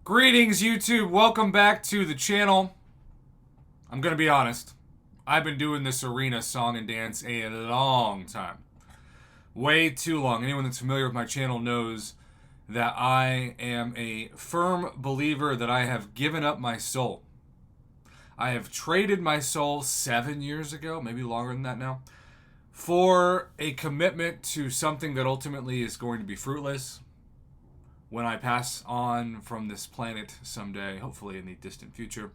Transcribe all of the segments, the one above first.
Greetings, YouTube. Welcome back to the channel. I'm going to be honest. I've been doing this arena song and dance a long time. Way too long. Anyone that's familiar with my channel knows that I am a firm believer that I have given up my soul. I have traded my soul 7 years ago, maybe longer than that now, for a commitment to something that ultimately is going to be fruitless when I pass on from this planet someday, hopefully in the distant future.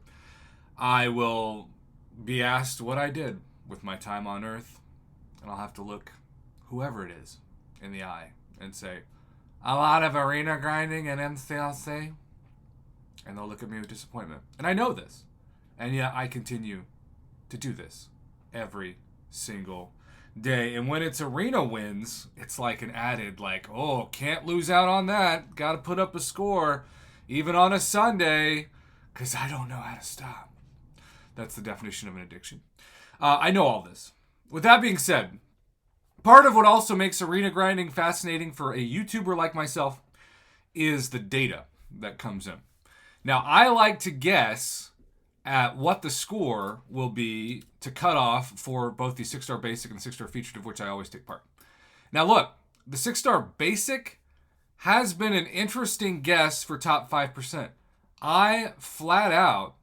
I will be asked what I did with my time on Earth, and I'll have to look whoever it is in the eye and say, a lot of arena grinding and MCLC, and they'll look at me with disappointment. And I know this, and yet I continue to do this every single day. And when it's arena wins, it's like an added, like, oh, can't lose out on that. Got to put up a score, even on a Sunday, because I don't know how to stop. That's the definition of an addiction. I know all this. With that being said, part of what also makes arena grinding fascinating for a YouTuber like myself is the data that comes in. Now, I like to guess at what the score will be to cut off for both the 6-star basic and the 6-star featured, of which I always take part. Now look, the 6-star basic has been an interesting guess for top 5%. I flat out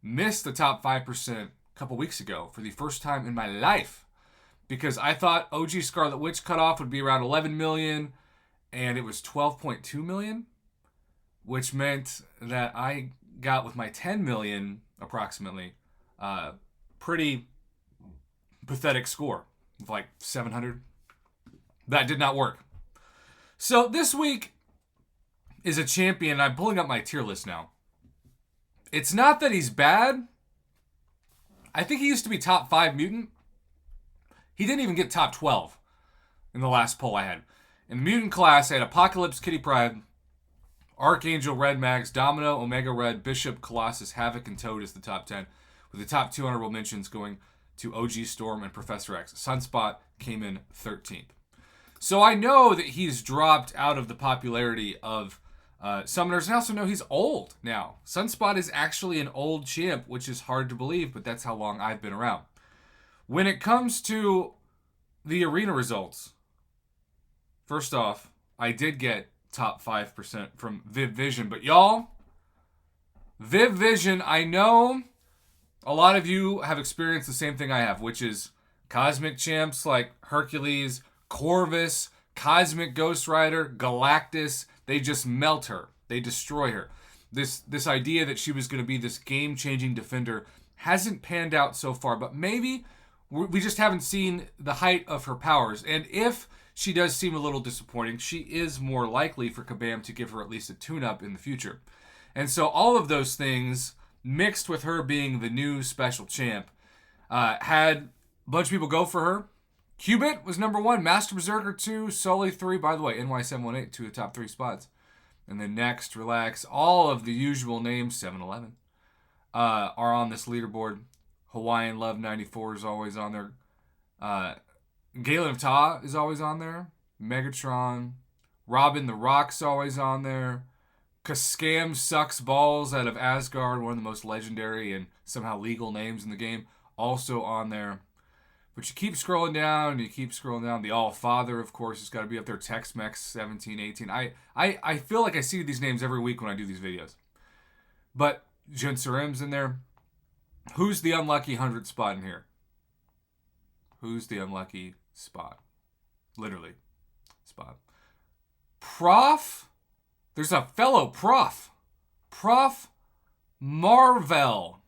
missed the top 5% a couple weeks ago for the first time in my life because I thought OG Scarlet Witch cutoff would be around 11 million and it was 12.2 million, which meant that I got with my 10 million approximately pretty pathetic score of like 700. That did not work. So this week is a champion. I'm pulling up my tier list now. It's not that he's bad. I think he used to be top 5 mutant. He didn't even get top 12 in the last poll I had. In the mutant class, I had Apocalypse, Kitty Pryde, Archangel, Red Mags, Domino, Omega Red, Bishop, Colossus, Havoc, and Toad is the top 10, with the top 2 honorable mentions going to OG Storm and Professor X. Sunspot came in 13th. So I know that he's dropped out of the popularity of summoners, and I also know he's old now. Sunspot is actually an old champ, which is hard to believe, but that's how long I've been around. When it comes to the arena results, first off, I did get top 5% from Evizone. But y'all, Evizone, I know a lot of you have experienced the same thing I have, which is cosmic champs like Hercules, Corvus, Cosmic Ghost Rider, Galactus. They just melt her. They destroy her. This idea that she was going to be this game-changing defender hasn't panned out so far, but maybe we just haven't seen the height of her powers. And if she does seem a little disappointing, she is more likely for Kabam to give her at least a tune-up in the future. And so all of those things, mixed with her being the new special champ, had a bunch of people go for her. Cubit was number 1, Master Berserker 2, Sully 3, by the way, NY718, 2 of the top 3 spots. And then next, relax, all of the usual names, 7-Eleven, are on this leaderboard. Hawaiian Love 94 is always on there. Galen of Ta is always on there. Megatron. Robin the Rock's always on there. Kaskam Sucks Balls out of Asgard, one of the most legendary and somehow legal names in the game, also on there. But you keep scrolling down, and you keep scrolling down. The All-Father, of course, has got to be up there. Tex-Mex 1718. I feel like I see these names every week when I do these videos. But Jin Sarim's in there. Who's the unlucky 100th spot in here? Who's the unlucky spot? Literally, spot. Prof? There's a fellow Prof. Prof Marvel.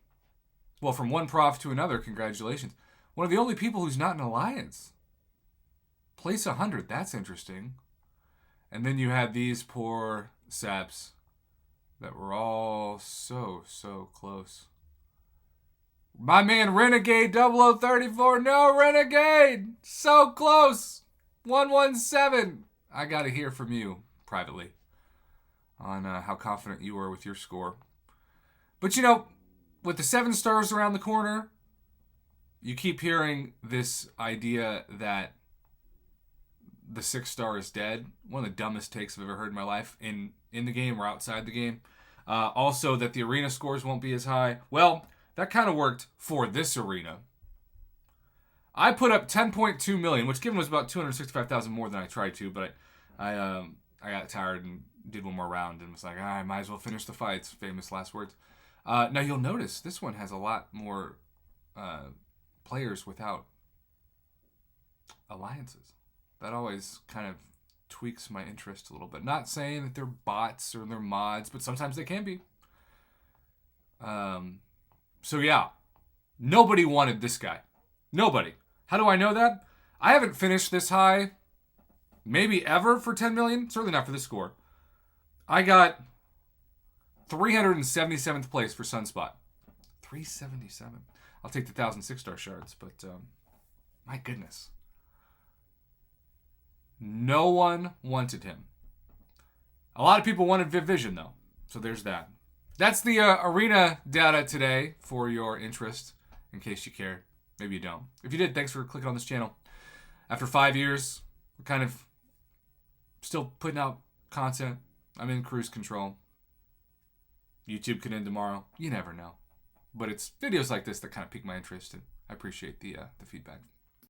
Well, from one Prof to another, congratulations. One of the only people who's not in Alliance. Place 100, that's interesting. And then you had these poor saps that were all so close. My man Renegade 0034. No, Renegade! So close! 117. I got to hear from you privately on how confident you were with your score. But you know, with the 7 stars around the corner, you keep hearing this idea that the 6-star is dead. One of the dumbest takes I've ever heard in my life, in the game or outside the game. Also, that the arena scores won't be as high. Well, that kind of worked for this arena. I put up 10.2 million, which given was about 265,000 more than I tried to, but I got tired and did one more round and was like, I might as well finish the fights. Famous last words. Now you'll notice this one has a lot more players without alliances. That always kind of tweaks my interest a little bit. Not saying that they're bots or they're mods, but sometimes they can be. So yeah, nobody wanted this guy. Nobody. How do I know that? I haven't finished this high, maybe ever, for 10 million. Certainly not for this score. I got 377th place for Sunspot. 377. I'll take the 1,006-star shards, but my goodness. No one wanted him. A lot of people wanted Evizone, though. So there's that. That's the arena data today for your interest, in case you care. Maybe you don't. If you did, thanks for clicking on this channel. After 5 years, we're kind of still putting out content. I'm in cruise control. YouTube could end tomorrow. You never know. But it's videos like this that kind of pique my interest, and I appreciate the feedback.